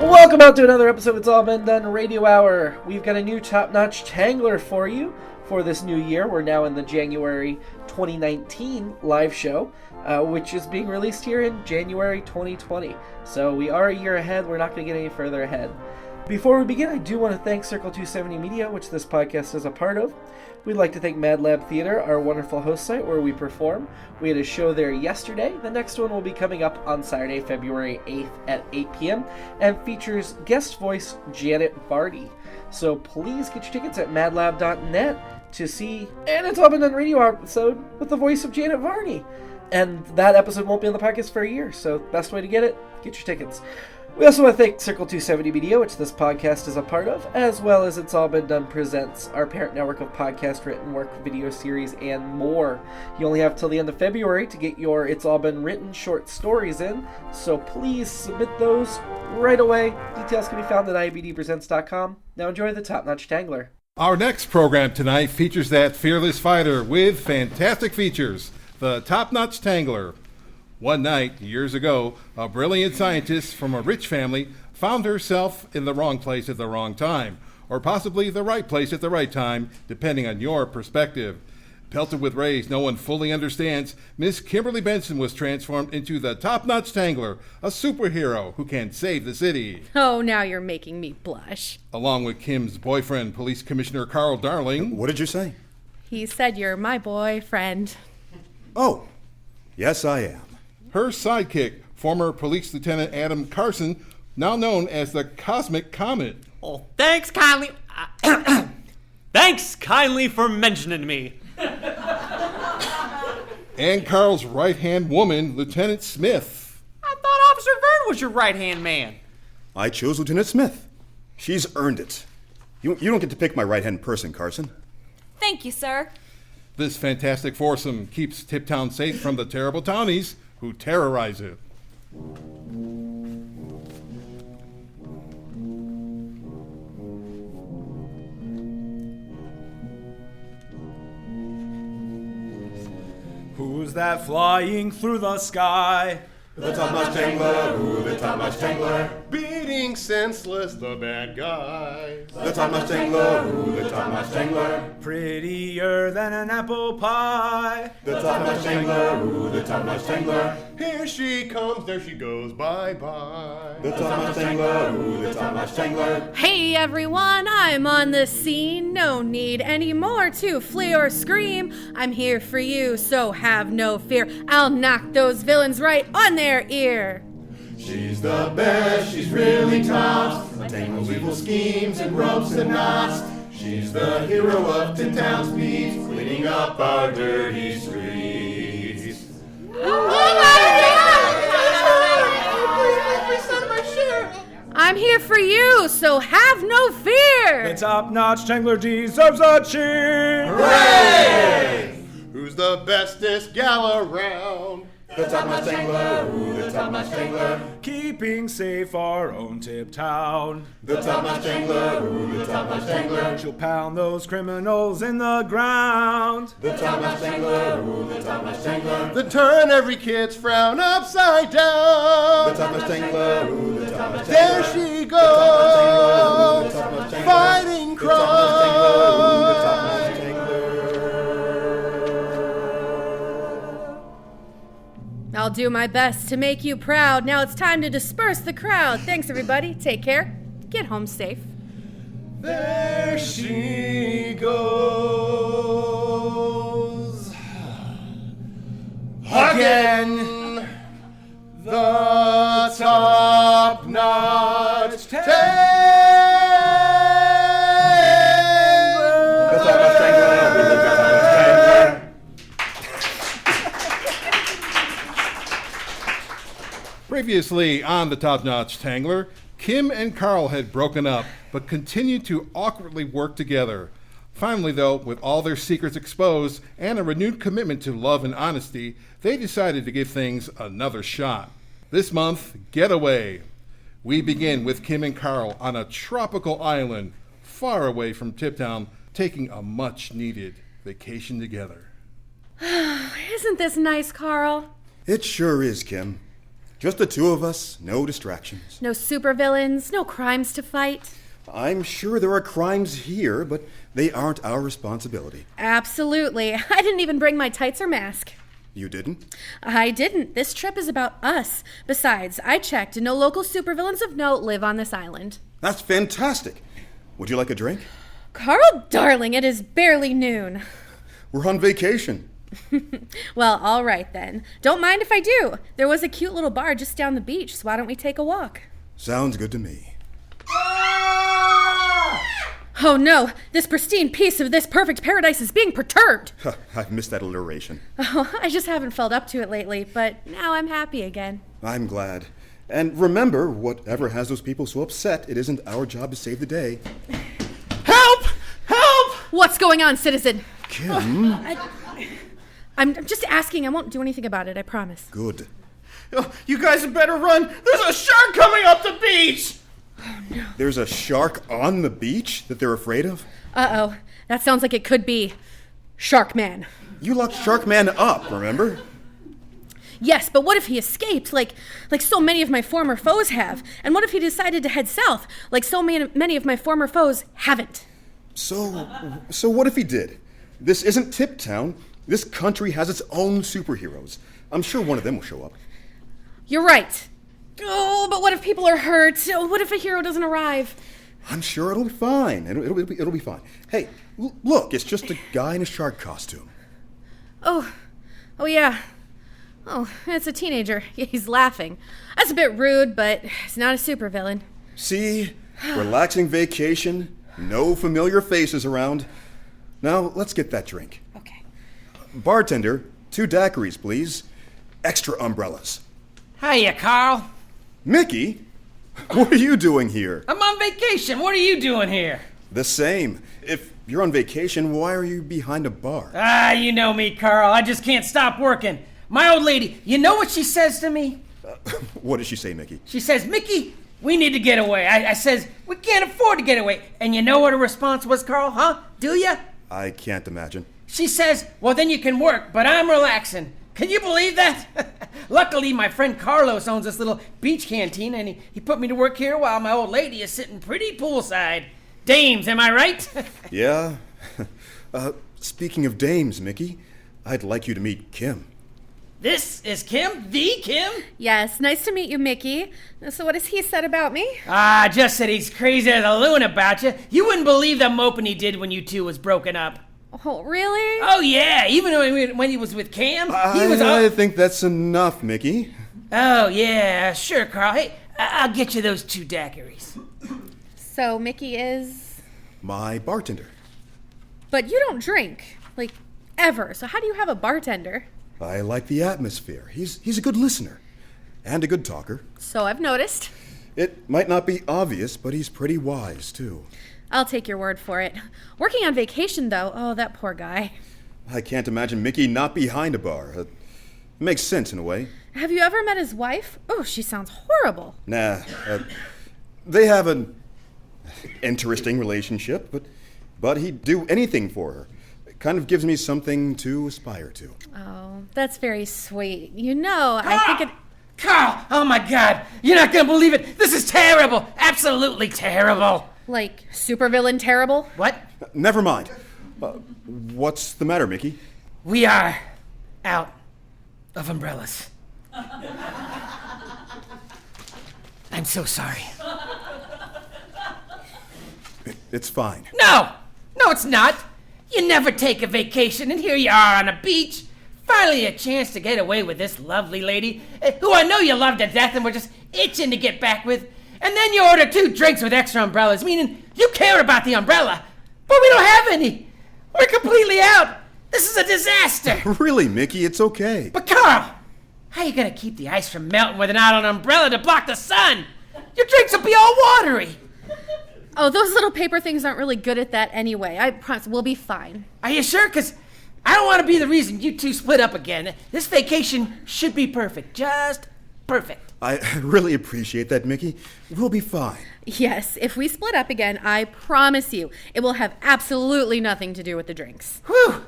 Welcome out to another episode of It's All Been Done Radio Hour. We've got a new Topnotch Tangler for you for this new year. We're now in the January 2019 live show, which is being released here in January 2020. So we are a year ahead. We're not going to get any further ahead. Before we begin, I do want to thank Circle 270 Media, which this podcast is a part of. We'd like to thank MadLab Theater, our wonderful host site where we perform. We had a show there yesterday. The next one will be coming up on Saturday, February 8th at 8 p.m. and features guest voice Janet Vardy. So please get your tickets at madlab.net to see an It's All Been Done Radio episode with the voice of Janet Vardy. And that episode won't be on the podcast for a year, so best way to get it, get your tickets. We also want to thank Circle 270 Media, which this podcast is a part of, as well as It's All Been Done Presents, our parent network of podcast, written work, video series, and more. You only have till the end of February to get your It's All Been Written short stories in, so please submit those right away. Details can be found at IABDpresents.com. Now enjoy the Topnotch Tangler. Our next program tonight features that fearless fighter with fantastic features, the Topnotch Tangler. One night, years ago, a brilliant scientist from a rich family found herself in the wrong place at the wrong time, or possibly the right place at the right time, depending on your perspective. Pelted with rays no one fully understands, Miss Kimberly Benson was transformed into the Topnotch Tangler, a superhero who can save the city. Oh, now you're making me blush. Along with Kim's boyfriend, Police Commissioner Carl Darling. What did you say? He said you're my boyfriend. Oh, yes I am. Her sidekick, former Police Lieutenant Adam Carson, now known as the Cosmic Comet. Oh, thanks kindly. Thanks kindly for mentioning me. And Carl's right-hand woman, Lieutenant Smith. I thought Officer Vern was your right-hand man. I chose Lieutenant Smith. She's earned it. You don't get to pick my right-hand person, Carson. Thank you, sir. This fantastic foursome keeps Tiptown safe from the terrible townies who terrorize it. Who's that flying through the sky? The Topnotch Tangler, ooh, the Topnotch Tangler. Beating senseless the bad guys. The Topnotch Tangler, ooh, the Topnotch Tangler. Prettier than an apple pie. The Topnotch Tangler, ooh, the Topnotch Tangler. Here she comes, there she goes, bye-bye. The Topnotch Tangler, ooh, the Topnotch Tangler. Hey everyone, I'm on the scene. No need anymore to flee or scream. I'm here for you, so have no fear. I'll knock those villains right on their ear. She's the best, she's really tops. Untangles evil schemes and ropes and knots. She's the hero of 10 Town's beats, cleaning up our dirty streets. I'm here for you, so have no fear. The Topnotch Tangler deserves a cheer. Hooray! Who's the bestest gal around? The Topnotch Tangler, ooh, the Topnotch Tangler. Keeping safe our own Tiptown. The Topnotch Tangler, ooh, the Topnotch Tangler. She'll pound those criminals in the ground. The Topnotch Tangler, ooh, the Topnotch Tangler. The turn every kid's frown upside The down. Topnotch Tangler, ooh, the Topnotch Tangler. There she goes, fighting crime. I'll do my best to make you proud. Now it's time to disperse the crowd. Thanks everybody. Take care. Get home safe. There she goes again. The Topnotch Tangler. The Topnotch Tangler, ooh, the Topnotch Tangler. Previously on the Topnotch Tangler, Kim and Carl had broken up, but continued to awkwardly work together. Finally, though, with all their secrets exposed and a renewed commitment to love and honesty, they decided to give things another shot. This month, Getaway. We begin with Kim and Carl on a tropical island, far away from Tiptown, taking a much-needed vacation together. Isn't this nice, Carl? It sure is, Kim. Just the two of us, no distractions. No supervillains, no crimes to fight. I'm sure there are crimes here, but they aren't our responsibility. Absolutely. I didn't even bring my tights or mask. You didn't? I didn't. This trip is about us. Besides, I checked and no local supervillains of note live on this island. That's fantastic. Would you like a drink? Carl, darling, it is barely noon. We're on vacation. Well, all right then. Don't mind if I do. There was a cute little bar just down the beach, so why don't we take a walk? Sounds good to me. Oh no, this pristine piece of this perfect paradise is being perturbed. I've missed that alliteration. Oh, I just haven't felt up to it lately, but now I'm happy again. I'm glad. And remember, whatever has those people so upset, it isn't our job to save the day. Help! Help! What's going on, citizen? Kim? I'm just asking. I won't do anything about it, I promise. Good. Oh, you guys had better run. There's a shark coming up the beach! There's a shark on the beach that they're afraid of? Uh-oh. That sounds like it could be Shark Man. You locked Shark Man up, remember? Yes, but what if he escaped, like so many of my former foes have? And what if he decided to head south, like so many of my former foes haven't? So what if he did? This isn't Tip Town. This country has its own superheroes. I'm sure one of them will show up. You're right. Oh, but what if people are hurt? What if a hero doesn't arrive? I'm sure it'll be fine. It'll be fine. Hey, look, it's just a guy in a shark costume. Oh yeah. Oh, it's a teenager. He's laughing. That's a bit rude, but he's not a supervillain. See? Relaxing vacation, no familiar faces around. Now, let's get that drink. Okay. Bartender, 2 daiquiris, please. Extra umbrellas. Hiya, Carl. Mickey? What are you doing here? I'm on vacation. What are you doing here? The same. If you're on vacation, why are you behind a bar? You know me, Carl. I just can't stop working. My old lady, you know what she says to me? What does she say, Mickey? She says, Mickey, we need to get away. I says, we can't afford to get away. And you know what her response was, Carl, huh? Do ya? I can't imagine. She says, well, then you can work, but I'm relaxing. Can you believe that? Luckily, my friend Carlos owns this little beach canteen, and he put me to work here while my old lady is sitting pretty poolside. Dames, am I right? Yeah. Speaking of dames, Mickey, I'd like you to meet Kim. This is Kim? The Kim? Yes, nice to meet you, Mickey. So what has he said about me? Just said he's crazy as a loon about you. You wouldn't believe the moping he did when you two was broken up. Oh, really? Oh, yeah. Even when he was with Cam, he was... I think that's enough, Mickey. Oh, yeah. Sure, Carl. Hey, I'll get you those 2 daiquiris. So Mickey is... My bartender. But you don't drink, like, ever. So how do you have a bartender? I like the atmosphere. He's a good listener. And a good talker. So I've noticed. It might not be obvious, but he's pretty wise, too. I'll take your word for it. Working on vacation, though, oh, that poor guy. I can't imagine Mickey not behind a bar. It makes sense in a way. Have you ever met his wife? Oh, she sounds horrible. Nah. They have an interesting relationship, but he'd do anything for her. It kind of gives me something to aspire to. Oh, that's very sweet. You know, I think it... Carl! Oh, my God! You're not gonna believe it! This is terrible! Absolutely terrible! Like, supervillain terrible? What? Never mind. What's the matter, Mickey? We are out of umbrellas. I'm so sorry. It's fine. No, it's not. You never take a vacation, and here you are on a beach. Finally a chance to get away with this lovely lady, who I know you love to death and we're just itching to get back with. And then you order 2 drinks with extra umbrellas, meaning you care about the umbrella. But we don't have any. We're completely out. This is a disaster. Really, Mickey, it's okay. But Carl, how are you going to keep the ice from melting without an umbrella to block the sun? Your drinks will be all watery. Oh, those little paper things aren't really good at that anyway. I promise we'll be fine. Are you sure? Because I don't want to be the reason you two split up again. This vacation should be perfect. Just perfect. I really appreciate that, Mickey. We'll be fine. Yes, if we split up again, I promise you, it will have absolutely nothing to do with the drinks. Whew!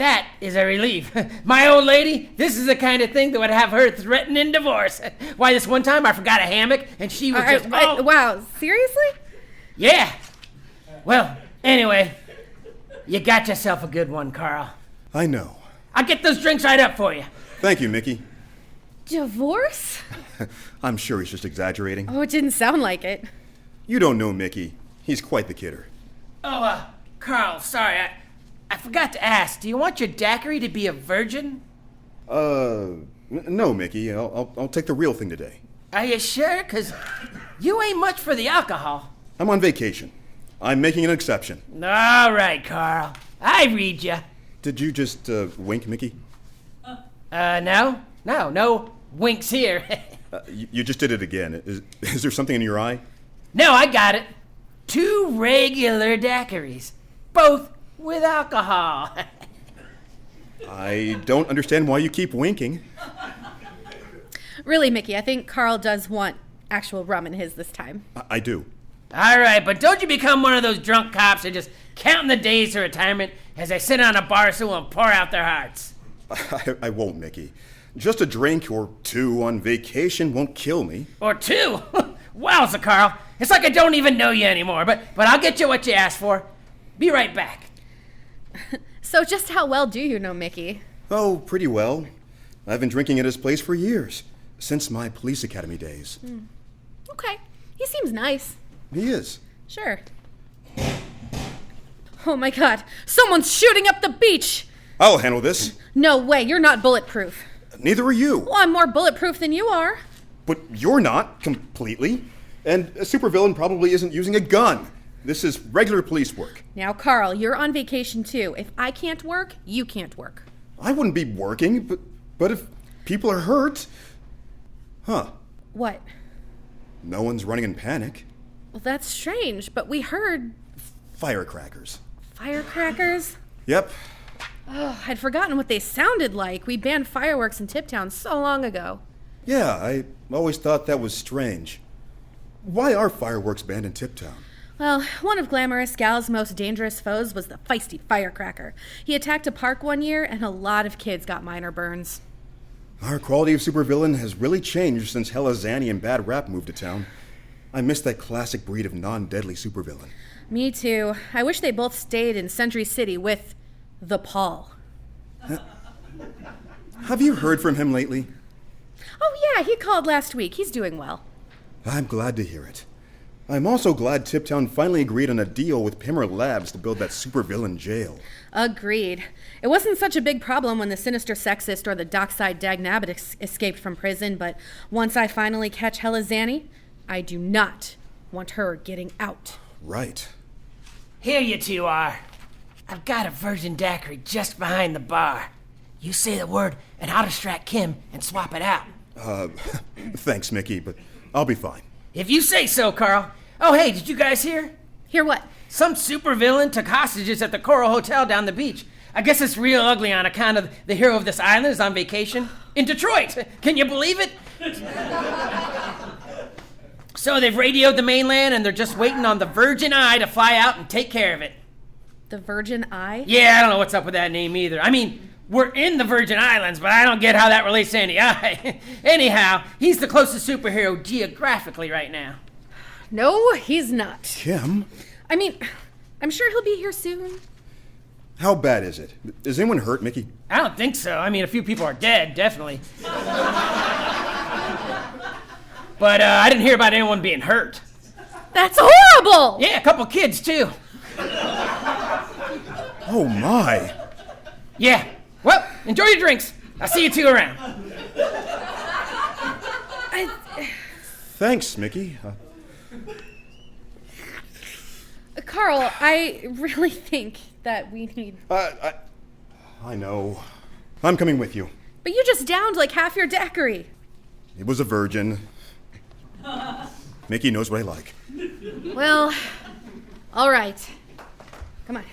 That is a relief. My old lady, this is the kind of thing that would have her threatening divorce. Why, this one time I forgot a hammock, and she was just... Wow, seriously? Yeah. Well, anyway, you got yourself a good one, Carl. I know. I'll get those drinks right up for you. Thank you, Mickey. Divorce? I'm sure he's just exaggerating. Oh, it didn't sound like it. You don't know Mickey. He's quite the kidder. Oh, Carl, sorry, I forgot to ask. Do you want your daiquiri to be a virgin? No, Mickey. I'll take the real thing today. Are you sure? 'Cause you ain't much for the alcohol. I'm on vacation. I'm making an exception. All right, Carl. I read you. Did you just wink, Mickey? No winks here. You just did it again. Is there something in your eye? No, I got it. 2 regular daiquiris, both with alcohol. I don't understand why you keep winking. Really, Mickey, I think Carl does want actual rum in his this time. I do. All right, but don't you become one of those drunk cops who just counting the days to retirement as they sit on a bar stool and pour out their hearts. I won't, Mickey. Just a drink or 2 on vacation won't kill me. Or 2? Wowza, Carl. It's like I don't even know you anymore, but I'll get you what you asked for. Be right back. So just how well do you know Mickey? Oh, pretty well. I've been drinking at his place for years, since my police academy days. Okay, he seems nice. He is. Sure. Oh my god, someone's shooting up the beach! I'll handle this. No way, you're not bulletproof. Neither are you. Well, I'm more bulletproof than you are. But you're not, completely. And a supervillain probably isn't using a gun. This is regular police work. Now, Carl, you're on vacation too. If I can't work, you can't work. I wouldn't be working, but if people are hurt... Huh. What? No one's running in panic. Well, that's strange, but we heard... Firecrackers. Firecrackers? Yep. Oh, I'd forgotten what they sounded like. We banned fireworks in Tiptown so long ago. Yeah, I always thought that was strange. Why are fireworks banned in Tiptown? Well, one of Glamorous Gal's most dangerous foes was the feisty firecracker. He attacked a park one year, and a lot of kids got minor burns. Our quality of supervillain has really changed since Hella Zanny and Bad Rap moved to town. I miss that classic breed of non-deadly supervillain. Me too. I wish they both stayed in Century City with the Paul. Have you heard from him lately? Oh yeah, he called last week. He's doing well. I'm glad to hear it. I'm also glad Tiptown finally agreed on a deal with Pimmer Labs to build that supervillain jail. Agreed. It wasn't such a big problem when the sinister sexist or the dockside Dagnabbit escaped from prison, but once I finally catch Hella Zanny, I do not want her getting out. Right. Here you 2 are. I've got a virgin daiquiri just behind the bar. You say the word, and I'll distract Kim and swap it out. Thanks, Mickey, but I'll be fine. If you say so, Carl. Oh, hey, did you guys hear? Hear what? Some supervillain took hostages at the Coral Hotel down the beach. I guess it's real ugly on account of the hero of this island is on vacation in Detroit. Can you believe it? So they've radioed the mainland, and they're just waiting on the Virgin Eye to fly out and take care of it. The Virgin Eye? Yeah, I don't know what's up with that name either. I mean, we're in the Virgin Islands, but I don't get how that relates to any eye. Anyhow, he's the closest superhero geographically right now. No, he's not. Kim? I mean, I'm sure he'll be here soon. How bad is it? Is anyone hurt, Mickey? I don't think so. I mean, a few people are dead, definitely. But I didn't hear about anyone being hurt. That's horrible! Yeah, a couple kids, too. Oh, my. Yeah. Well, enjoy your drinks. I'll see you 2 around. Thanks, Mickey. Carl, I really think that we need... I know. I'm coming with you. But you just downed like half your daiquiri. It was a virgin. Mickey knows what I like. Well, all right. Come on.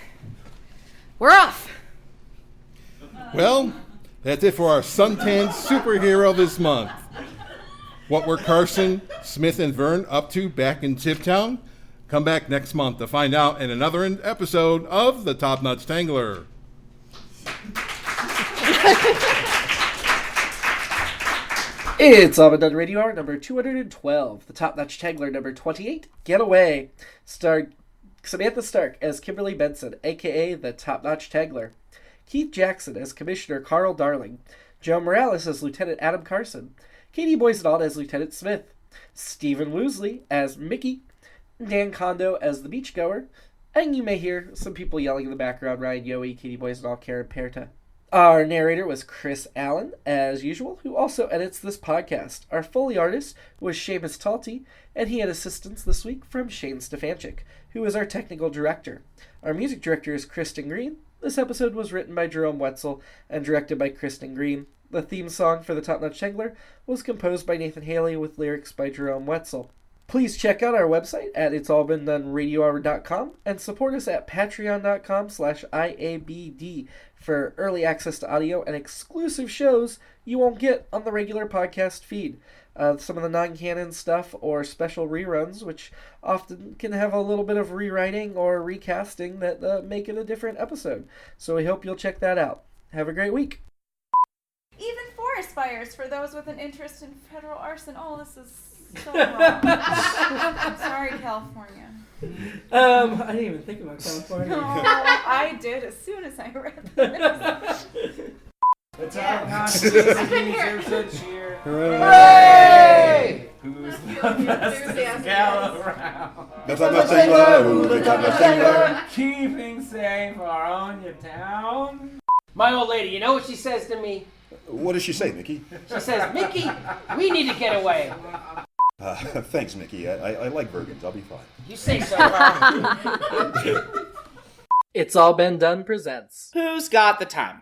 We're off. Well, that's it for our suntan superhero this month. What were Carson, Smith, and Vern up to back in Tiptown? Come back next month to find out in another episode of the Topnotch Tangler. It's All Been Done Radio Hour number 212, the Topnotch Tangler number 28, Getaway, starred Samantha Stark as Kimberly Benson, a.k.a. the Topnotch Tangler, Keith Jackson as Commissioner Carl Darling, Joe Morales as Lieutenant Adam Carson, Katie Boissoneault as Lieutenant Smith, Stephen Woosley as Mickey, Dan Condo as the beachgoer, and you may hear some people yelling in the background, Ryan Yohe, Katie Boissoneault, Karen Perta. Our narrator was Chris Allen, as usual, who also edits this podcast. Our Foley artist was Seamus Talty, and he had assistance this week from Shane Stefanchik, who is our technical director. Our music director is Kristin Green. This episode was written by Jerome Wetzel and directed by Kristin Green. The theme song for the Topnotch Tangler was composed by Nathan Haley with lyrics by Jerome Wetzel. Please check out our website at itsallbeendone.radiohour.com and support us at patreon.com/IABD for early access to audio and exclusive shows you won't get on the regular podcast feed. Some of the non-canon stuff or special reruns, which often can have a little bit of rewriting or recasting that make it a different episode. So we hope you'll check that out. Have a great week. Even forest fires for those with an interest in federal arson. Oh, this is so wrong. I'm sorry, California. I didn't even think about California. No, I did as soon as I read this. The Topnotch Tangler cheer. Hooray! Who's the best gal around? The Topnotch Tangler, who's the Topnotch Tangler? Keeping safe our own your town. My old lady, you know what she says to me? What does she say, Mickey? She says, Mickey, we need to get away. Thanks, Mickey. I like Bergens. I'll be fine. You say so. It's All Been Done presents. Who's got the time?